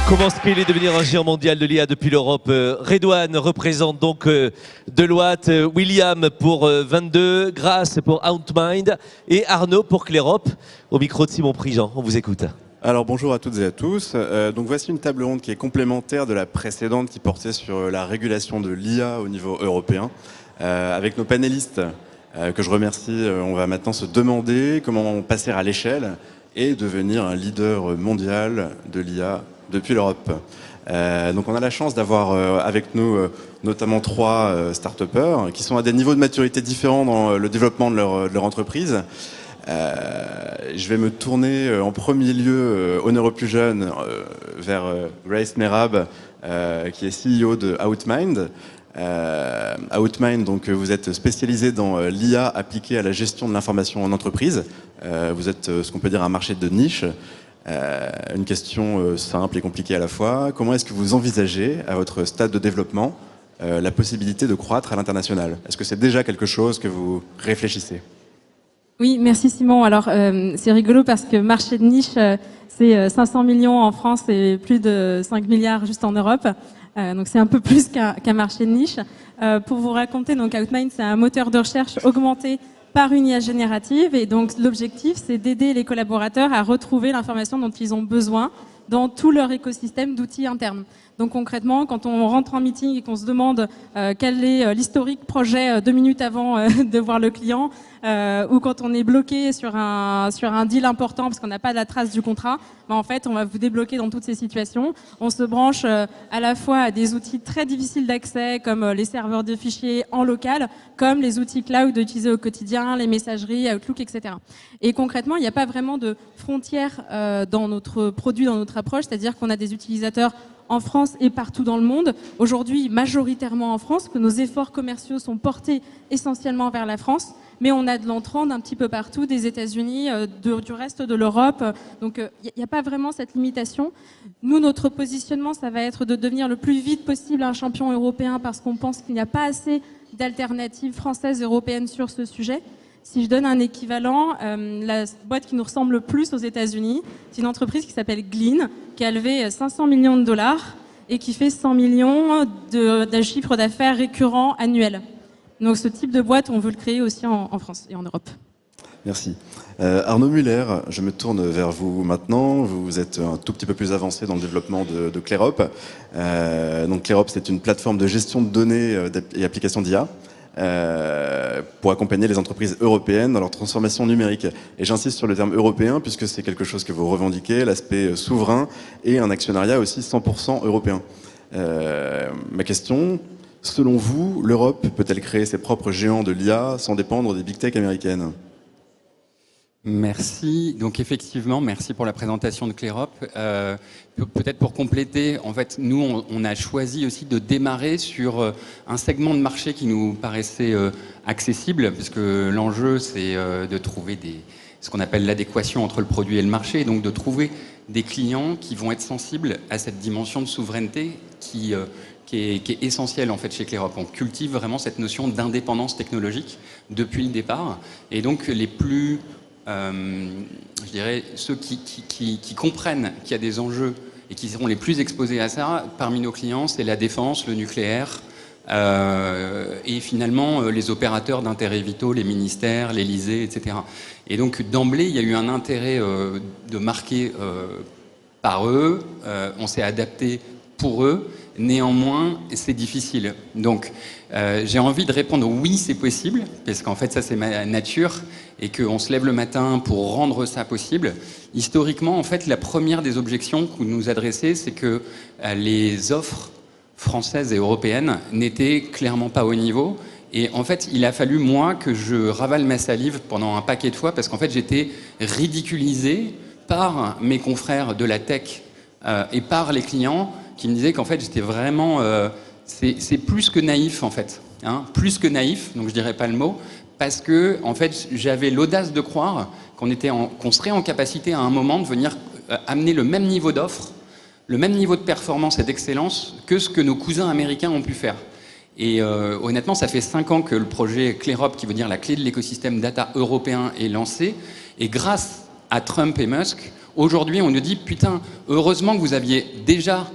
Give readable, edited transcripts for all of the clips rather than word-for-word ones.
Comment scaler, devenir un géant mondial de l'IA depuis l'Europe? Redouane représente donc Deloitte, William pour 22, Grace pour Outmind et Arnaud pour Clérop. Au micro de Simon Prigent, on vous écoute. Alors bonjour à toutes et à tous. Donc voici une table ronde qui est complémentaire de la précédente qui portait sur la régulation de l'IA au niveau européen. Avec nos panélistes que je remercie, on va maintenant se demander comment passer à l'échelle et devenir un leader mondial de l'IA depuis l'Europe. Donc on a la chance d'avoir avec nous notamment 3 start-upers qui sont à des niveaux de maturité différents dans le développement de leur entreprise. Je vais me tourner en premier lieu, honneur aux plus jeunes, vers Grace Merab, qui est CEO de Outmind. Outmind, donc vous êtes spécialisé dans l'IA appliquée à la gestion de l'information en entreprise. Vous êtes ce qu'on peut dire un marché de niche. Une question simple et compliquée à la fois. Comment est-ce que vous envisagez, à votre stade de développement, la possibilité de croître à l'international? Est-ce que c'est déjà quelque chose que vous réfléchissez? Oui, merci Simon. Alors, c'est rigolo parce que marché de niche, c'est 500 millions en France et plus de 5 milliards juste en Europe. Donc, c'est un peu plus qu'un marché de niche. Pour vous raconter, donc Outmind, c'est un moteur de recherche augmenté par une IA générative. Et donc, l'objectif, c'est d'aider les collaborateurs à retrouver l'information dont ils ont besoin dans tout leur écosystème d'outils internes. Donc concrètement, quand on rentre en meeting et qu'on se demande quel est l'historique projet 2 minutes avant de voir le client, ou quand on est bloqué sur un deal important parce qu'on n'a pas la trace du contrat, ben en fait, on va vous débloquer dans toutes ces situations. On se branche à la fois à des outils très difficiles d'accès comme les serveurs de fichiers en local, comme les outils cloud utilisés au quotidien, les messageries, Outlook, etc. Et concrètement, il n'y a pas vraiment de frontières dans notre produit, dans notre approche, c'est-à-dire qu'on a des utilisateurs en France et partout dans le monde. Aujourd'hui, majoritairement en France, que nos efforts commerciaux sont portés essentiellement vers la France, mais on a de l'entrant d'un petit peu partout, des États-Unis, du reste de l'Europe. Donc, il n'y a pas vraiment cette limitation. Nous, notre positionnement, ça va être de devenir le plus vite possible un champion européen parce qu'on pense qu'il n'y a pas assez d'alternatives françaises et européennes sur ce sujet. Si je donne un équivalent, la boîte qui nous ressemble le plus aux États-Unis, c'est une entreprise qui s'appelle Glean, qui a levé 500 millions de dollars et qui fait 100 millions de chiffre d'affaires récurrent annuel. Donc ce type de boîte, on veut le créer aussi en France et en Europe. Merci. Arnaud Muller, je me tourne vers vous maintenant. Vous êtes un tout petit peu plus avancé dans le développement de Clérop. Donc Clérop, c'est une plateforme de gestion de données et applications d'IA. Pour accompagner les entreprises européennes dans leur transformation numérique. Et j'insiste sur le terme européen puisque c'est quelque chose que vous revendiquez, l'aspect souverain et un actionnariat aussi 100% européen. Ma question, selon vous, l'Europe peut-elle créer ses propres géants de l'IA sans dépendre des big tech américaines? Merci. Donc effectivement, merci pour la présentation de Clérop. Peut-être pour compléter, en fait, nous, on a choisi aussi de démarrer sur un segment de marché qui nous paraissait accessible, parce que l'enjeu, c'est de trouver ce qu'on appelle l'adéquation entre le produit et le marché, et donc de trouver des clients qui vont être sensibles à cette dimension de souveraineté qui est essentielle en fait chez Clérop. On cultive vraiment cette notion d'indépendance technologique depuis le départ, et donc les plus je dirais, ceux qui comprennent qu'il y a des enjeux et qui seront les plus exposés à ça, parmi nos clients, c'est la défense, le nucléaire, et finalement les opérateurs d'intérêts vitaux, les ministères, l'Élysée, etc. Et donc d'emblée, il y a eu un intérêt de marquer par eux, on s'est adapté pour eux, néanmoins, c'est difficile. Donc, j'ai envie de répondre oui, c'est possible, parce qu'en fait, ça, c'est ma nature, et qu'on se lève le matin pour rendre ça possible. Historiquement, en fait, la première des objections que vous nous adressez, c'est que les offres françaises et européennes n'étaient clairement pas au niveau. Et en fait, il a fallu, moi, que je ravale ma salive pendant un paquet de fois, parce qu'en fait, j'étais ridiculisé par mes confrères de la tech et par les clients qui me disaient qu'en fait, j'étais vraiment... c'est plus que naïf, en fait. Hein, plus que naïf, donc je dirais pas le mot, parce que, en fait, j'avais l'audace de croire qu'on serait en capacité à un moment de venir amener le même niveau d'offre, le même niveau de performance et d'excellence que ce que nos cousins américains ont pu faire. Et honnêtement, ça fait 5 ans que le projet Clérop, qui veut dire la clé de l'écosystème data européen, est lancé. Et grâce à Trump et Musk, Aujourd'hui, on nous dit, putain, heureusement que vous aviez déjà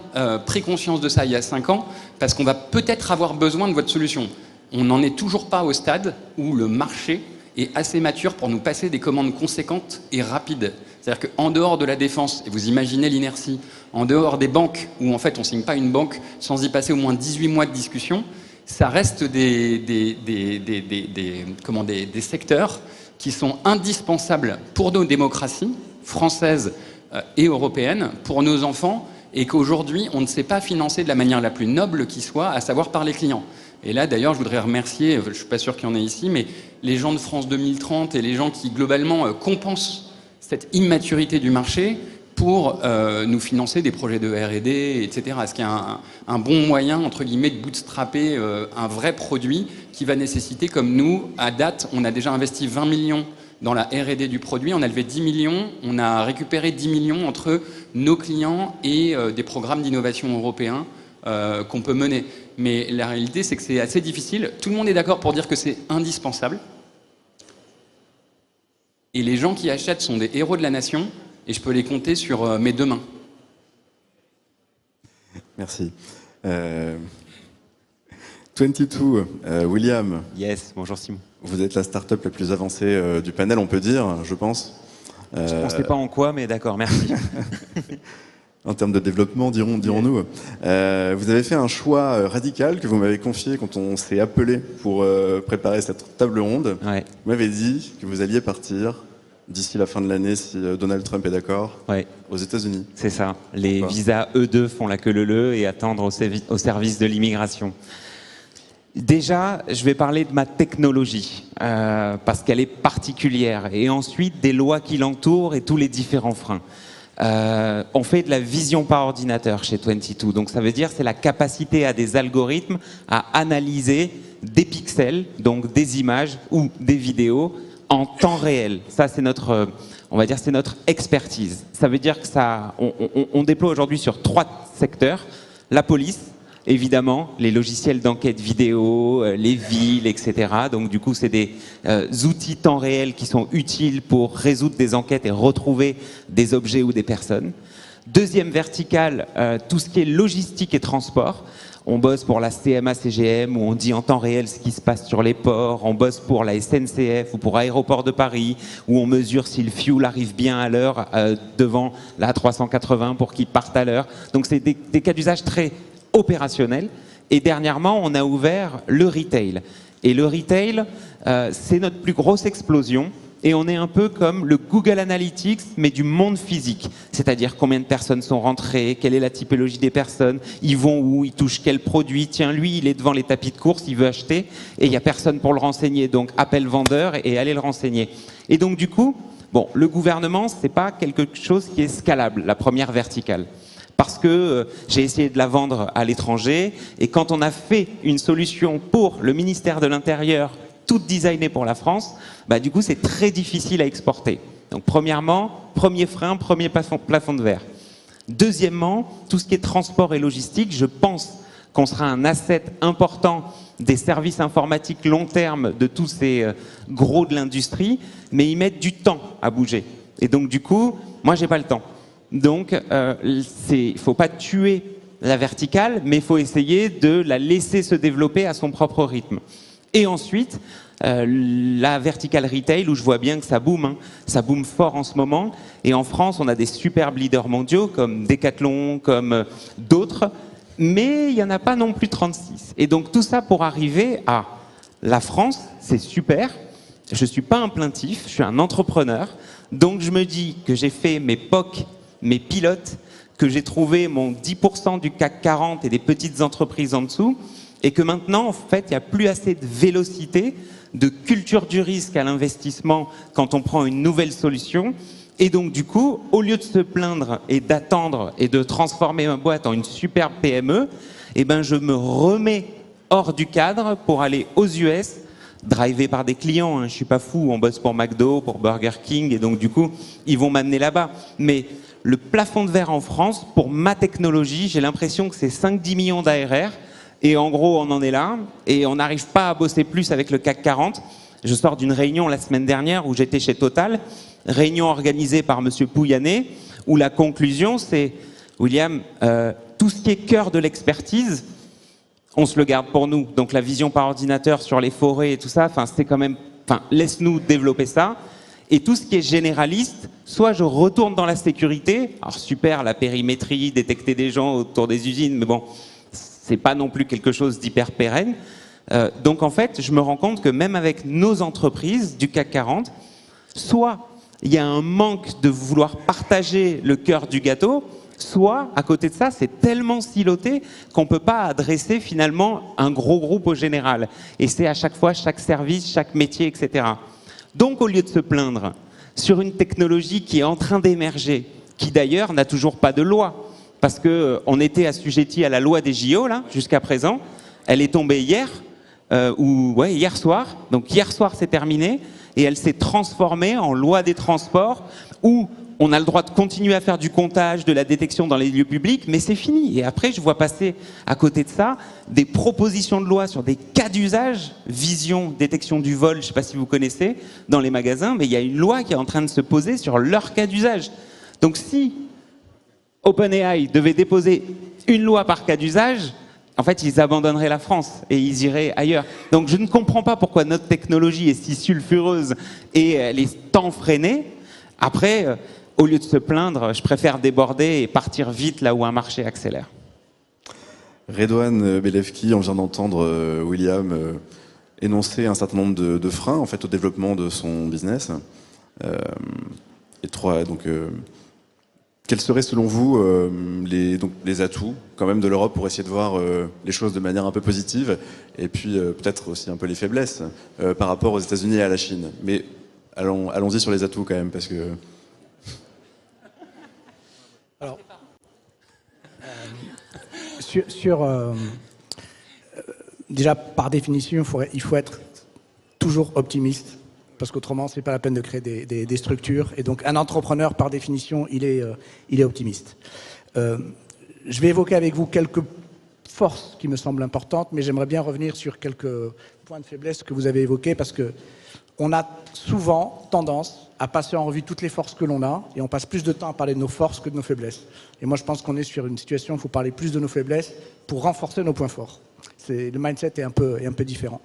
pris conscience de ça il y a 5 ans, parce qu'on va peut-être avoir besoin de votre solution. On n'en est toujours pas au stade où le marché est assez mature pour nous passer des commandes conséquentes et rapides. C'est-à-dire qu'en dehors de la défense, et vous imaginez l'inertie, en dehors des banques, où en fait on ne signe pas une banque sans y passer au moins 18 mois de discussion, ça reste des secteurs qui sont indispensables pour nos démocraties françaises et européennes, pour nos enfants, et qu'aujourd'hui on ne sait pas financer de la manière la plus noble qui soit, à savoir par les clients. Et là, d'ailleurs, je voudrais remercier, je ne suis pas sûr qu'il y en ait ici, mais les gens de France 2030 et les gens qui, globalement, compensent cette immaturité du marché pour nous financer des projets de R&D, etc. Ce qui est un bon moyen, entre guillemets, de bootstrapper un vrai produit qui va nécessiter, comme nous, à date, on a déjà investi 20 millions dans la R&D du produit, on a levé 10 millions, on a récupéré 10 millions entre nos clients et des programmes d'innovation européens qu'on peut mener. Mais la réalité, c'est que c'est assez difficile. Tout le monde est d'accord pour dire que c'est indispensable. Et les gens qui achètent sont des héros de la nation, et je peux les compter sur mes 2 mains. Merci. 22, William. Yes, bonjour Simon. Vous êtes la start-up la plus avancée du panel, on peut dire, je pense. Je ne sais pas en quoi, mais d'accord, merci. En termes de développement, dirons-nous. Vous avez fait un choix radical que vous m'avez confié quand on s'est appelé pour préparer cette table ronde. Ouais. Vous m'avez dit que vous alliez partir d'ici la fin de l'année, si Donald Trump est d'accord, Ouais. aux États-Unis. C'est ça. Les Pourquoi visas E2 font la queue leu et attendre au service de l'immigration. Déjà, je vais parler de ma technologie, parce qu'elle est particulière. Et ensuite, des lois qui l'entourent et tous les différents freins. On fait de la vision par ordinateur chez 22. Donc ça veut dire c'est la capacité à des algorithmes à analyser des pixels, donc des images ou des vidéos en temps réel. Ça c'est notre, on va dire, c'est notre expertise. Ça veut dire que on déploie aujourd'hui sur 3 secteurs: la police, évidemment, les logiciels d'enquête vidéo, les villes, etc. Donc du coup, c'est des outils temps réel qui sont utiles pour résoudre des enquêtes et retrouver des objets ou des personnes. Deuxième verticale, tout ce qui est logistique et transport. On bosse pour la CMA-CGM où on dit en temps réel ce qui se passe sur les ports. On bosse pour la SNCF ou pour Aéroport de Paris où on mesure si le fuel arrive bien à l'heure devant la 380 pour qu'il parte à l'heure. Donc c'est des cas d'usage très opérationnel. Et dernièrement, on a ouvert le retail. Et le retail, c'est notre plus grosse explosion. Et on est un peu comme le Google Analytics, mais du monde physique. C'est-à-dire combien de personnes sont rentrées, quelle est la typologie des personnes, ils vont où, ils touchent quel produit. Tiens, lui, il est devant les tapis de course, il veut acheter, et il n'y a personne pour le renseigner. Donc, appelle vendeur et allez le renseigner. Et donc, du coup, bon, le gouvernement, c'est pas quelque chose qui est scalable, la première verticale. Parce que j'ai essayé de la vendre à l'étranger, et quand on a fait une solution pour le ministère de l'Intérieur, toute designée pour la France, bah, du coup c'est très difficile à exporter. Donc premièrement, premier frein, premier plafond de verre. Deuxièmement, tout ce qui est transport et logistique, je pense qu'on sera un asset important des services informatiques long terme de tous ces gros de l'industrie, mais ils mettent du temps à bouger. Et donc du coup, moi j'ai pas le temps. Donc il faut pas tuer la verticale, mais il faut essayer de la laisser se développer à son propre rythme. Et ensuite, la verticale retail, où je vois bien que ça boom, hein. Ça boom fort en ce moment. Et en France, on a des superbes leaders mondiaux, comme Decathlon, comme d'autres. Mais il n'y en a pas non plus 36. Et donc tout ça pour arriver à la France, c'est super. Je ne suis pas un plaintif, je suis un entrepreneur. Donc je me dis que j'ai fait mes POC, mes pilotes, que j'ai trouvé mon 10% du CAC 40 et des petites entreprises en dessous. Et que maintenant, en fait, il n'y a plus assez de vélocité, de culture du risque à l'investissement quand on prend une nouvelle solution. Et donc, du coup, au lieu de se plaindre et d'attendre et de transformer ma boîte en une superbe PME, eh ben, je me remets hors du cadre pour aller aux US, drivé par des clients. Hein. Je suis pas fou, on bosse pour McDo, pour Burger King, et donc, du coup, ils vont m'amener là-bas. Mais le plafond de verre en France, pour ma technologie, j'ai l'impression que c'est 5-10 millions d'ARR. Et en gros, on en est là, et on n'arrive pas à bosser plus avec le CAC 40. Je sors d'une réunion la semaine dernière où j'étais chez Total, réunion organisée par Monsieur Pouyanné, où la conclusion, c'est, William, tout ce qui est cœur de l'expertise, on se le garde pour nous. Donc la vision par ordinateur sur les forêts et tout ça, c'est quand même, laisse-nous développer ça. Et tout ce qui est généraliste, soit je retourne dans la sécurité, alors super, la périmétrie, détecter des gens autour des usines, mais bon, c'est pas non plus quelque chose d'hyper pérenne. Donc en fait, je me rends compte que même avec nos entreprises du CAC 40, soit il y a un manque de vouloir partager le cœur du gâteau, soit, à côté de ça, c'est tellement siloté qu'on ne peut pas adresser finalement un gros groupe au général. Et c'est à chaque fois, chaque service, chaque métier, etc. Donc, au lieu de se plaindre sur une technologie qui est en train d'émerger, qui d'ailleurs n'a toujours pas de loi, parce qu'on était assujetti à la loi des JO, là, jusqu'à présent, elle est tombée hier, hier soir, donc hier soir c'est terminé, et elle s'est transformée en loi des transports, où on a le droit de continuer à faire du comptage, de la détection dans les lieux publics, mais c'est fini. Et après, je vois passer à côté de ça des propositions de loi sur des cas d'usage, vision, détection du vol, je ne sais pas si vous connaissez, dans les magasins, mais il y a une loi qui est en train de se poser sur leur cas d'usage. Donc si OpenAI devait déposer une loi par cas d'usage, en fait, ils abandonneraient la France et ils iraient ailleurs. Donc je ne comprends pas pourquoi notre technologie est si sulfureuse et elle est tant freinée. Après, au lieu de se plaindre, je préfère déborder et partir vite là où un marché accélère. Redouane Bellefki, on vient d'entendre William énoncer un certain nombre de freins en fait, au développement de son business. Quels seraient selon vous les atouts quand même de l'Europe pour essayer de voir les choses de manière un peu positive et puis peut-être aussi un peu les faiblesses par rapport aux États-Unis et à la Chine. Mais allons-y sur les atouts quand même parce que... Alors, déjà, par définition, il faut être toujours optimiste, parce qu'autrement, ce n'est pas la peine de créer des structures. Et donc, un entrepreneur, par définition, il est optimiste. Je vais évoquer avec vous quelques forces qui me semblent importantes, mais j'aimerais bien revenir sur quelques points de faiblesse que vous avez évoqués, parce que on a souvent tendance à passer en revue toutes les forces que l'on a et on passe plus de temps à parler de nos forces que de nos faiblesses. Et moi, je pense qu'on est sur une situation où il faut parler plus de nos faiblesses pour renforcer nos points forts. Le mindset est un peu différent.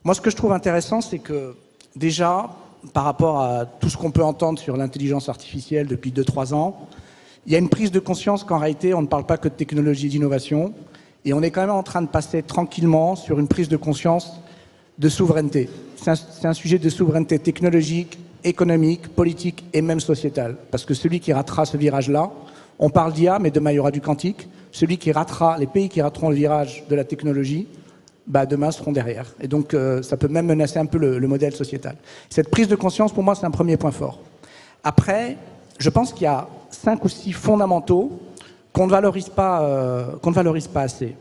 Moi, ce que je trouve intéressant, c'est que déjà, par rapport à tout ce qu'on peut entendre sur l'intelligence artificielle depuis 2-3 ans, il y a une prise de conscience qu'en réalité, on ne parle pas que de technologie et d'innovation et on est quand même en train de passer tranquillement sur une prise de conscience de souveraineté. C'est un sujet de souveraineté technologique, économique, politique et même sociétale. Parce que celui qui ratera ce virage-là, on parle d'IA, mais demain il y aura du quantique. Les pays qui rateront le virage de la technologie, demain seront derrière. Et donc ça peut même menacer un peu le modèle sociétal. Cette prise de conscience, pour moi, c'est un premier point fort. Après, je pense qu'il y a 5 ou 6 fondamentaux qu'on ne valorise pas assez.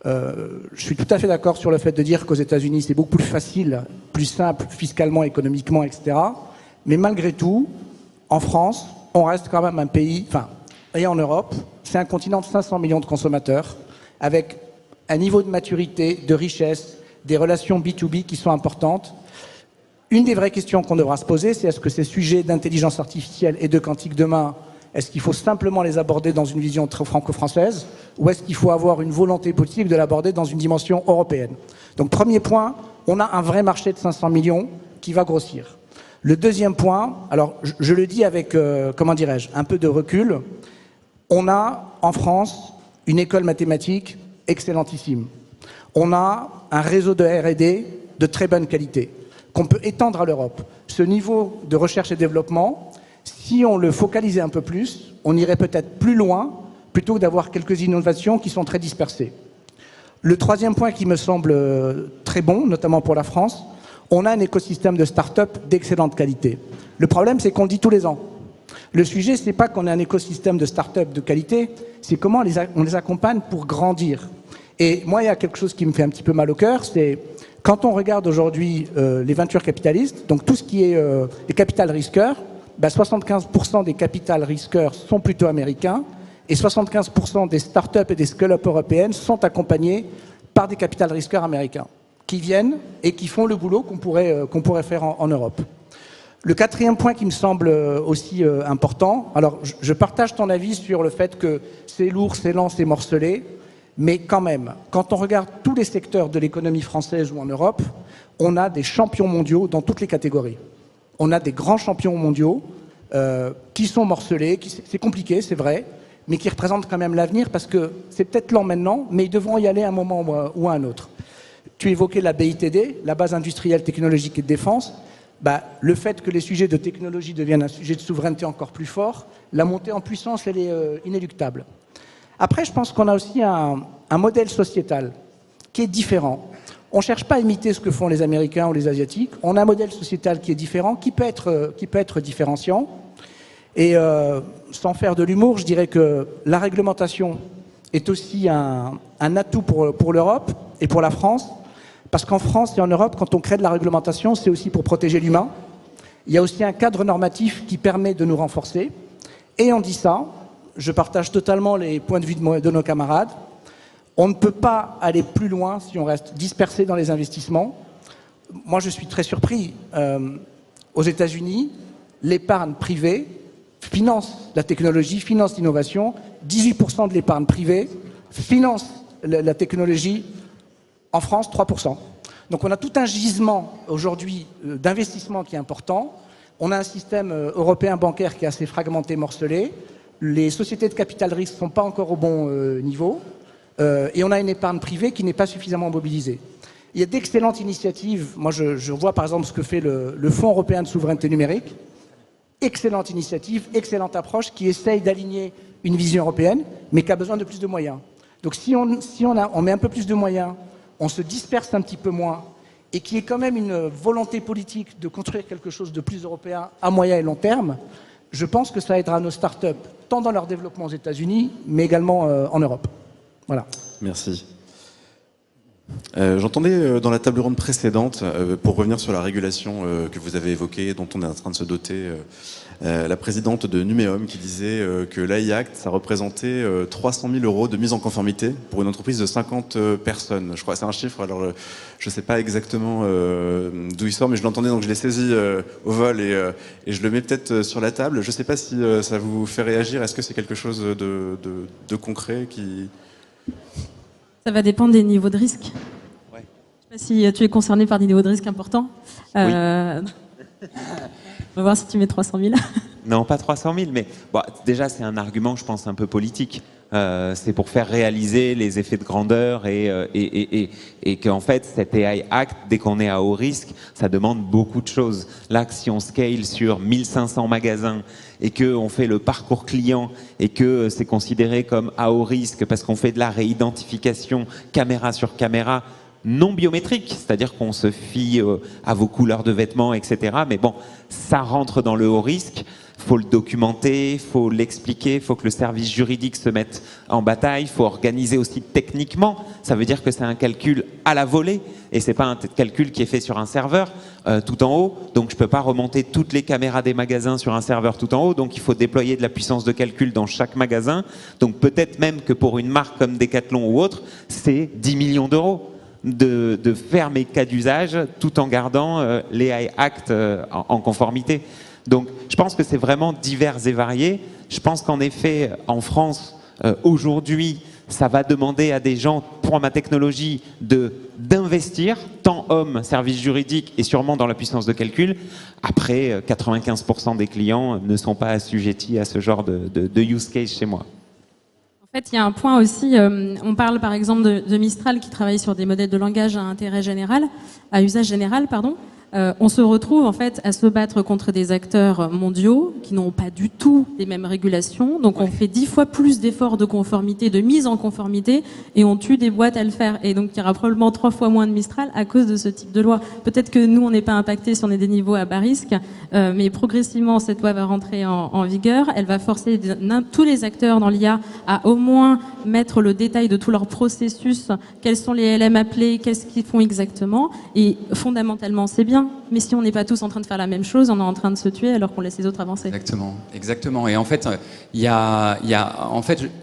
Je suis tout à fait d'accord sur le fait de dire qu'aux États-Unis, c'est beaucoup plus facile, plus simple, fiscalement, économiquement, etc. Mais malgré tout, en France, on reste quand même un pays, et en Europe, c'est un continent de 500 millions de consommateurs, avec un niveau de maturité, de richesse, des relations B2B qui sont importantes. Une des vraies questions qu'on devra se poser, c'est est-ce que ces sujets d'intelligence artificielle et de quantique demain, est-ce qu'il faut simplement les aborder dans une vision très franco-française ou est-ce qu'il faut avoir une volonté politique de l'aborder dans une dimension européenne? Donc premier point, on a un vrai marché de 500 millions qui va grossir. Le deuxième point, alors je le dis avec, un peu de recul, on a en France une école mathématique excellentissime. On a un réseau de R&D de très bonne qualité qu'on peut étendre à l'Europe. Ce niveau de recherche et développement, si on le focalisait un peu plus, on irait peut-être plus loin plutôt que d'avoir quelques innovations qui sont très dispersées. Le troisième point qui me semble très bon, notamment pour la France, on a un écosystème de start-up d'excellente qualité. Le problème, c'est qu'on le dit tous les ans. Le sujet, ce n'est pas qu'on ait un écosystème de start-up de qualité, c'est comment on les accompagne pour grandir. Et moi, il y a quelque chose qui me fait un petit peu mal au cœur, c'est quand on regarde aujourd'hui les venture capitalistes, donc tout ce qui est les capital risqueurs, 75% des capital risqueurs sont plutôt américains et 75% des start-up et des scale-up européennes sont accompagnés par des capital risqueurs américains qui viennent et qui font le boulot qu'on pourrait faire en Europe. Le quatrième point qui me semble aussi important, alors je partage ton avis sur le fait que c'est lourd, c'est lent, c'est morcelé, mais quand même, quand on regarde tous les secteurs de l'économie française ou en Europe, on a des champions mondiaux dans toutes les catégories. On a des grands champions mondiaux qui sont morcelés, c'est compliqué, c'est vrai, mais qui représentent quand même l'avenir parce que c'est peut-être lent maintenant, mais ils devront y aller à un moment ou à un autre. Tu évoquais la BITD, la base industrielle technologique et de défense. Le fait que les sujets de technologie deviennent un sujet de souveraineté encore plus fort, la montée en puissance, elle est inéluctable. Après, je pense qu'on a aussi un modèle sociétal qui est différent. On ne cherche pas à imiter ce que font les Américains ou les Asiatiques. On a un modèle sociétal qui est différent, qui peut être différenciant. Et sans faire de l'humour, je dirais que la réglementation est aussi un atout pour l'Europe et pour la France. Parce qu'en France et en Europe, quand on crée de la réglementation, c'est aussi pour protéger l'humain. Il y a aussi un cadre normatif qui permet de nous renforcer. Et on dit ça, je partage totalement les points de vue de nos camarades. On ne peut pas aller plus loin si on reste dispersé dans les investissements. Moi, je suis très surpris. Aux États-Unis, l'épargne privée finance la technologie, finance l'innovation. 18% de l'épargne privée finance la technologie. En France, 3%. Donc on a tout un gisement aujourd'hui d'investissement qui est important. On a un système européen bancaire qui est assez fragmenté, morcelé. Les sociétés de capital risque ne sont pas encore au bon niveau. Et on a une épargne privée qui n'est pas suffisamment mobilisée. Il y a d'excellentes initiatives. Moi, je vois par exemple ce que fait le Fonds européen de souveraineté numérique. Excellente initiative, excellente approche qui essaye d'aligner une vision européenne, mais qui a besoin de plus de moyens. Donc si on met un peu plus de moyens, on se disperse un petit peu moins, et qu'il y ait quand même une volonté politique de construire quelque chose de plus européen à moyen et long terme, je pense que ça aidera nos startups, tant dans leur développement aux États-Unis, mais également en Europe. Voilà. Merci. J'entendais dans la table ronde précédente, pour revenir sur la régulation que vous avez évoquée, dont on est en train de se doter, la présidente de Numéum qui disait que l'AI Act, ça représentait 300 000 € de mise en conformité pour une entreprise de 50 personnes. Je crois que c'est un chiffre, alors je ne sais pas exactement d'où il sort, mais je l'entendais, donc je l'ai saisi au vol et je le mets peut-être sur la table. Je ne sais pas si ça vous fait réagir. Est-ce que c'est quelque chose de concret qui... Ça va dépendre des niveaux de risque. Ouais. Je ne sais pas si tu es concerné par des niveaux de risque importants. Oui. On va voir si tu mets 300 000. Non, pas 300 000, mais bon, déjà c'est un argument, je pense, un peu politique. C'est pour faire réaliser les effets de grandeur et qu'en fait, cet AI Act, dès qu'on est à haut risque, ça demande beaucoup de choses. Là, si on scale sur 1500 magasins et qu'on fait le parcours client et que c'est considéré comme à haut risque parce qu'on fait de la réidentification caméra sur caméra, non biométrique, c'est-à-dire qu'on se fie à vos couleurs de vêtements, etc. Mais bon, ça rentre dans le haut risque. Faut le documenter, faut l'expliquer, faut que le service juridique se mette en bataille, faut organiser aussi techniquement. Ça veut dire que c'est un calcul à la volée et c'est pas un calcul qui est fait sur un serveur tout en haut. Donc je peux pas remonter toutes les caméras des magasins sur un serveur tout en haut. Donc il faut déployer de la puissance de calcul dans chaque magasin. Donc peut-être même que pour une marque comme Decathlon ou autre, c'est 10 millions d'euros de faire mes cas d'usage tout en gardant les AI Act en conformité. Donc, je pense que c'est vraiment divers et varié. Je pense qu'en effet, en France, aujourd'hui, ça va demander à des gens, pour ma technologie, d'investir, tant hommes, services juridiques et sûrement dans la puissance de calcul. Après, 95% des clients ne sont pas assujettis à ce genre de use case chez moi. En fait, il y a un point aussi, on parle par exemple de Mistral qui travaille sur des modèles de langage à intérêt général, à usage général, pardon. On se retrouve en fait à se battre contre des acteurs mondiaux qui n'ont pas du tout les mêmes régulations. Donc on fait 10 fois plus d'efforts de conformité, de mise en conformité, et on tue des boîtes à le faire. Et donc il y aura probablement 3 fois moins de Mistral à cause de ce type de loi. Peut-être que nous on n'est pas impactés si on est des niveaux à bas risque, mais progressivement cette loi va rentrer en vigueur. Elle va forcer tous les acteurs dans l'IA à au moins mettre le détail de tout leur processus, quels sont les LM appelés, qu'est-ce qu'ils font exactement. Et fondamentalement c'est bien. Mais si on n'est pas tous en train de faire la même chose, on est en train de se tuer alors qu'on laisse les autres avancer. Exactement, exactement. Et en fait,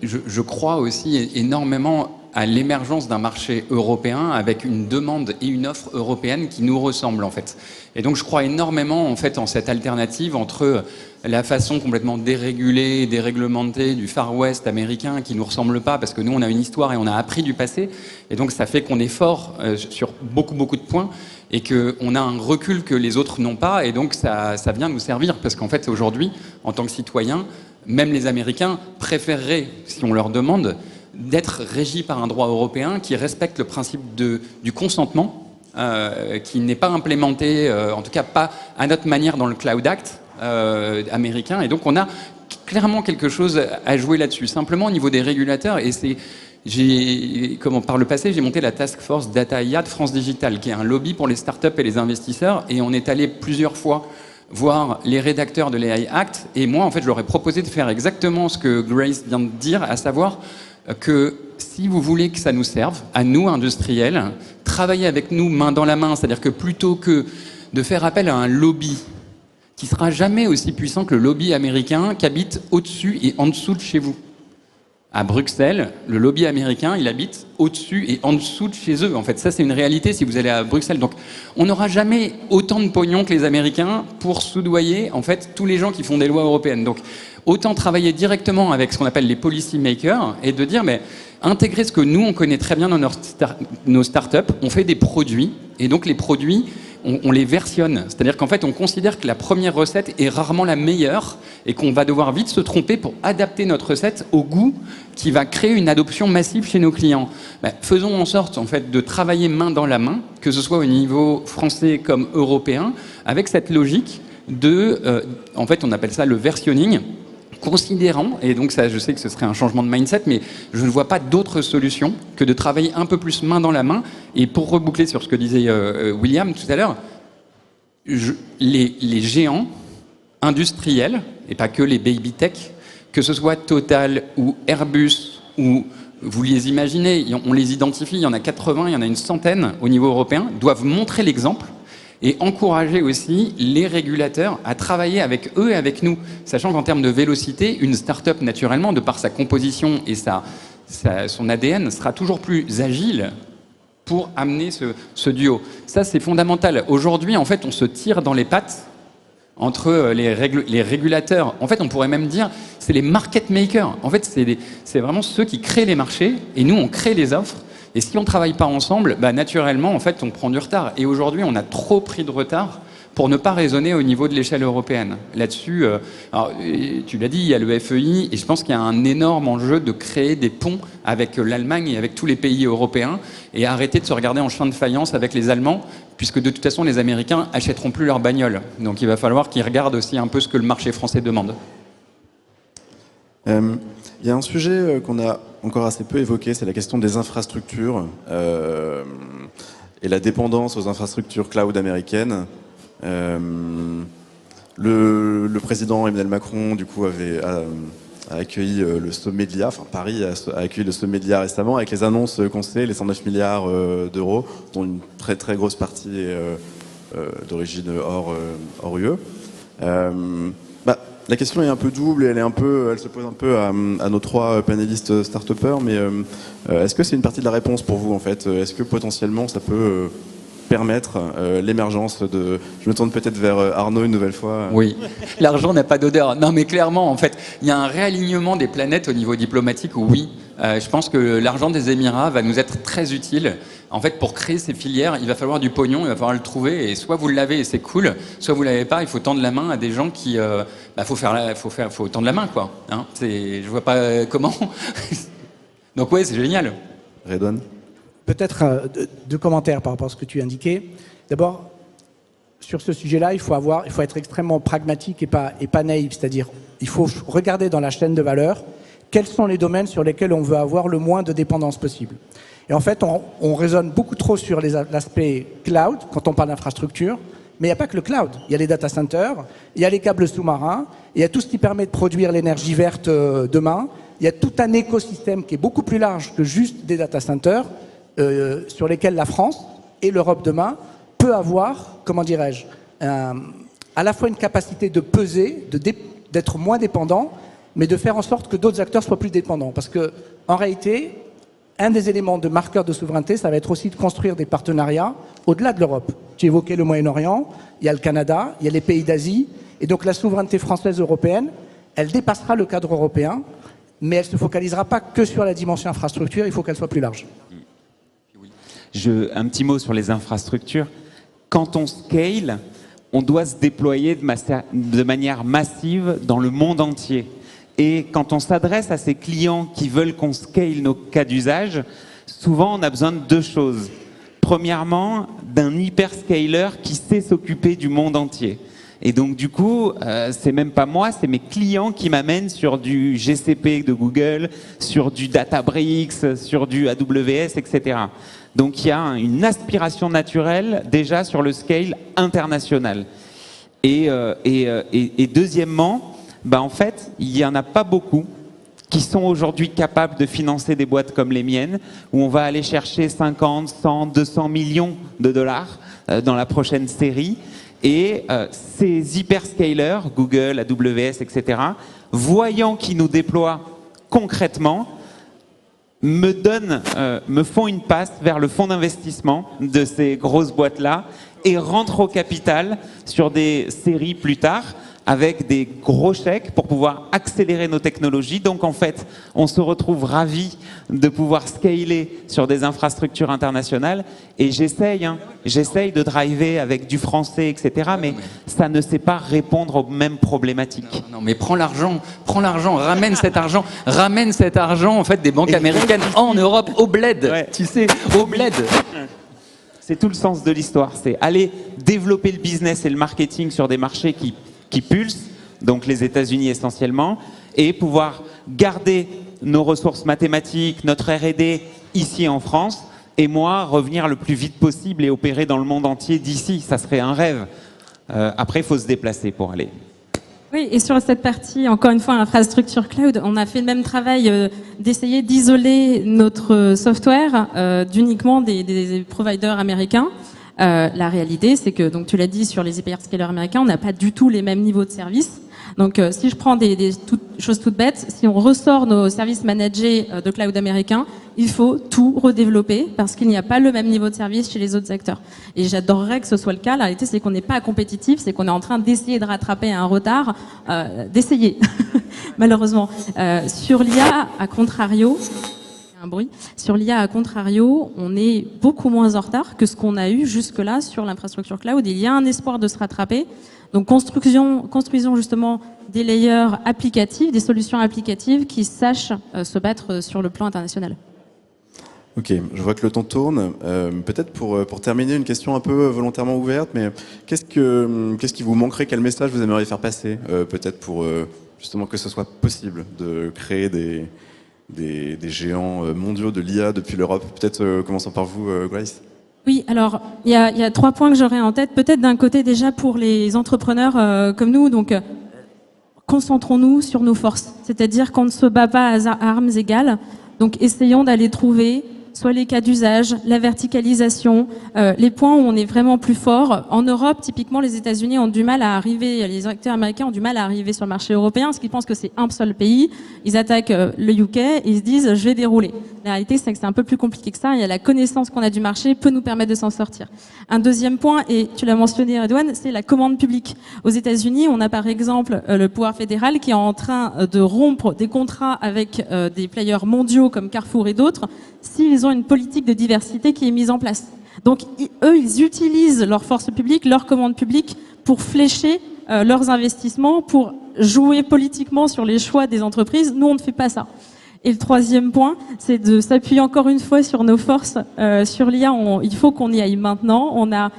je crois aussi énormément à l'émergence d'un marché européen avec une demande et une offre européenne qui nous ressemblent en fait. Et donc je crois énormément en fait en cette alternative entre la façon complètement dérégulée, déréglementée du Far West américain qui nous ressemble pas parce que nous on a une histoire et on a appris du passé et donc ça fait qu'on est fort sur beaucoup de points et qu'on a un recul que les autres n'ont pas et donc ça vient nous servir parce qu'en fait aujourd'hui en tant que citoyen même les Américains préféreraient si on leur demande d'être régis par un droit européen qui respecte le principe du consentement qui n'est pas implémenté, en tout cas pas à notre manière dans le Cloud Act américain. Et donc on a clairement quelque chose à jouer là-dessus. Simplement au niveau des régulateurs, et par le passé, j'ai monté la Task Force Data IA de France Digital, qui est un lobby pour les startups et les investisseurs, et on est allé plusieurs fois voir les rédacteurs de l'AI Act, et moi en fait je leur ai proposé de faire exactement ce que Grace vient de dire, à savoir que si vous voulez que ça nous serve, à nous, industriels, travaillez avec nous main dans la main. C'est-à-dire que plutôt que de faire appel à un lobby qui sera jamais aussi puissant que le lobby américain qui habite au-dessus et en dessous de chez vous. À Bruxelles, le lobby américain, il habite au-dessus et en dessous de chez eux. En fait, ça, c'est une réalité si vous allez à Bruxelles. Donc, on n'aura jamais autant de pognon que les Américains pour soudoyer, en fait, tous les gens qui font des lois européennes. Donc, autant travailler directement avec ce qu'on appelle les policy makers et de dire, mais intégrer ce que nous, on connaît très bien dans nos startups. On fait des produits et donc les produits, on les versionne. C'est-à-dire qu'en fait, on considère que la première recette est rarement la meilleure et qu'on va devoir vite se tromper pour adapter notre recette au goût qui va créer une adoption massive chez nos clients. Ben, faisons en sorte, en fait, de travailler main dans la main, que ce soit au niveau français comme européen, avec cette logique en fait, on appelle ça le versionning, considérant, et donc ça je sais que ce serait un changement de mindset, mais je ne vois pas d'autre solution que de travailler un peu plus main dans la main. Et pour reboucler sur ce que disait William tout à l'heure, les géants industriels, et pas que les baby tech, que ce soit Total ou Airbus, ou vous les imaginez, on les identifie, il y en a 80, il y en a une centaine au niveau européen, doivent montrer l'exemple et encourager aussi les régulateurs à travailler avec eux et avec nous. Sachant qu'en termes de vélocité, une start-up, naturellement, de par sa composition et son ADN, sera toujours plus agile pour amener ce duo. Ça, c'est fondamental. Aujourd'hui, en fait, on se tire dans les pattes entre les régulateurs. En fait, on pourrait même dire, c'est les market makers. En fait, c'est vraiment ceux qui créent les marchés et nous, on crée les offres. Et si on ne travaille pas ensemble, bah, naturellement, en fait, on prend du retard. Et aujourd'hui, on a trop pris de retard pour ne pas raisonner au niveau de l'échelle européenne. Là-dessus, tu l'as dit, il y a le FEI, et je pense qu'il y a un énorme enjeu de créer des ponts avec l'Allemagne et avec tous les pays européens, et arrêter de se regarder en chien de faïence avec les Allemands, puisque de toute façon, les Américains achèteront plus leur bagnole. Donc il va falloir qu'ils regardent aussi un peu ce que le marché français demande. Il y a un sujet qu'on a encore assez peu évoqué, c'est la question des infrastructures et la dépendance aux infrastructures cloud américaines. Le président Emmanuel Macron, du coup, a accueilli le sommet de l'IA, enfin Paris a accueilli le sommet de l'IA récemment avec les annonces qu'on sait, les 109 milliards d'euros, dont une très très grosse partie est d'origine hors UE. La question est un peu double et elle se pose un peu à nos trois panélistes start-upers, mais est-ce que c'est une partie de la réponse pour vous en fait? Est-ce que potentiellement ça peut permettre l'émergence de... Je me tourne peut-être vers Arnaud une nouvelle fois. Oui, l'argent n'a pas d'odeur. Non mais clairement en fait, il y a un réalignement des planètes au niveau diplomatique où oui, je pense que l'argent des Émirats va nous être très utile. En fait, pour créer ces filières, il va falloir du pognon, il va falloir le trouver, et soit vous l'avez et c'est cool, soit vous l'avez pas, il faut tendre la main à des gens qui... faut tendre la main, quoi. Hein, je vois pas comment. Donc ouais, c'est génial. Redouane ? Peut-être deux commentaires par rapport à ce que tu indiquais. D'abord, sur ce sujet-là, il faut être extrêmement pragmatique et pas naïf. C'est-à-dire, il faut regarder dans la chaîne de valeur quels sont les domaines sur lesquels on veut avoir le moins de dépendance possible. Et en fait, on raisonne beaucoup trop sur l'aspect cloud quand on parle d'infrastructure, mais il n'y a pas que le cloud. Il y a les data centers, il y a les câbles sous-marins, il y a tout ce qui permet de produire l'énergie verte demain. Il y a tout un écosystème qui est beaucoup plus large que juste des data centers sur lesquels la France et l'Europe demain peut avoir, comment dirais-je, à la fois une capacité de peser, d'être moins dépendant, mais de faire en sorte que d'autres acteurs soient plus dépendants. Parce que, en réalité, un des éléments de marqueur de souveraineté, ça va être aussi de construire des partenariats au-delà de l'Europe. Tu évoquais le Moyen-Orient, il y a le Canada, il y a les pays d'Asie, et donc la souveraineté française européenne, elle dépassera le cadre européen, mais elle ne se focalisera pas que sur la dimension infrastructure, il faut qu'elle soit plus large. Un petit mot sur les infrastructures. Quand on scale, on doit se déployer de manière massive dans le monde entier. Et quand on s'adresse à ces clients qui veulent qu'on scale nos cas d'usage, souvent on a besoin de deux choses. Premièrement, d'un hyperscaler qui sait s'occuper du monde entier. Et donc du coup, c'est même pas moi, c'est mes clients qui m'amènent sur du GCP de Google, sur du Databricks, sur du AWS, etc. Donc il y a une aspiration naturelle déjà sur le scale international. Et deuxièmement, en fait, il n'y en a pas beaucoup qui sont aujourd'hui capables de financer des boîtes comme les miennes, où on va aller chercher 50, 100, 200 millions de dollars dans la prochaine série. Et ces hyperscalers, Google, AWS, etc., voyant qu'ils nous déploient concrètement, me font une passe vers le fonds d'investissement de ces grosses boîtes-là et rentrent au capital sur des séries plus tard avec des gros chèques pour pouvoir accélérer nos technologies. Donc en fait, on se retrouve ravis de pouvoir scaler sur des infrastructures internationales. Et j'essaye de driver avec du français, etc. Mais ça ne sait pas répondre aux mêmes problématiques. Non, mais prends l'argent, ramène cet argent en fait des banques américaines en Europe, au bled, ouais. Tu sais, au bled. C'est tout le sens de l'histoire, c'est aller développer le business et le marketing sur des marchés qui pulsent, donc les États-Unis essentiellement, et pouvoir garder nos ressources mathématiques, notre R&D ici en France, et moi revenir le plus vite possible et opérer dans le monde entier d'ici. Ça serait un rêve. Après, il faut se déplacer pour aller. Oui, et sur cette partie, encore une fois, infrastructure cloud, on a fait le même travail d'essayer d'isoler notre software d'uniquement des providers américains. La réalité, c'est que, donc tu l'as dit, sur les hyperscalers américains, on n'a pas du tout les mêmes niveaux de service. Donc, si je prends des choses toutes bêtes, si on ressort nos services managés de cloud américains, il faut tout redévelopper parce qu'il n'y a pas le même niveau de service chez les autres acteurs. Et j'adorerais que ce soit le cas. La réalité, c'est qu'on n'est pas compétitif, c'est qu'on est en train d'essayer de rattraper un retard, d'essayer, malheureusement. Sur l'IA, à contrario, un bruit. Sur l'IA, à contrario, on est beaucoup moins en retard que ce qu'on a eu jusque-là sur l'infrastructure cloud. Il y a un espoir de se rattraper. Donc, construisons justement des layers applicatifs, des solutions applicatives qui sachent se battre sur le plan international. Ok, je vois que le temps tourne. Peut-être pour terminer, une question un peu volontairement ouverte, mais qu'est-ce qui vous manquerait, quel message vous aimeriez faire passer, peut-être pour justement que ce soit possible de créer des géants mondiaux de l'IA depuis l'Europe. Peut-être commençons par vous, Grace. Oui, alors il y a 3 points que j'aurais en tête. Peut-être d'un côté déjà pour les entrepreneurs comme nous, donc concentrons-nous sur nos forces. C'est-à-dire qu'on ne se bat pas à armes égales. Donc essayons d'aller trouver soit les cas d'usage, la verticalisation, les points où on est vraiment plus fort. En Europe, typiquement, les États-Unis ont du mal à arriver, les acteurs américains ont du mal à arriver sur le marché européen parce qu'ils pensent que c'est un seul pays. Ils attaquent le UK et ils se disent « je vais dérouler ». La réalité, c'est que c'est un peu plus compliqué que ça. Et la connaissance qu'on a du marché peut nous permettre de s'en sortir. Un deuxième point, et tu l'as mentionné, Redouane, c'est la commande publique. Aux États-Unis, on a par exemple le pouvoir fédéral qui est en train de rompre des contrats avec des players mondiaux comme Carrefour et d'autres s'ils ont une politique de diversité qui est mise en place. Donc, eux, ils utilisent leur force publique, leur commande publique pour flécher leurs investissements, pour jouer politiquement sur les choix des entreprises. Nous, on ne fait pas ça. Et le troisième point, c'est de s'appuyer encore une fois sur nos forces. Sur l'IA, il faut qu'on y aille maintenant. On a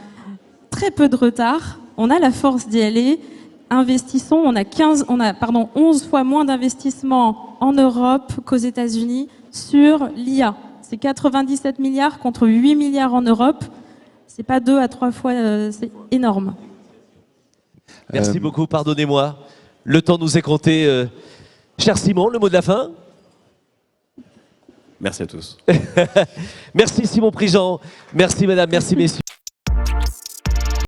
très peu de retard. On a la force d'y aller. Investissons. On a 11 fois moins d'investissements en Europe qu'aux États-Unis sur l'IA. C'est 97 milliards contre 8 milliards en Europe. C'est pas 2 à 3 fois, c'est énorme. Merci beaucoup, pardonnez-moi. Le temps nous est compté. Cher Simon, le mot de la fin? Merci à tous. Merci Simon Prigent. Merci madame, merci messieurs.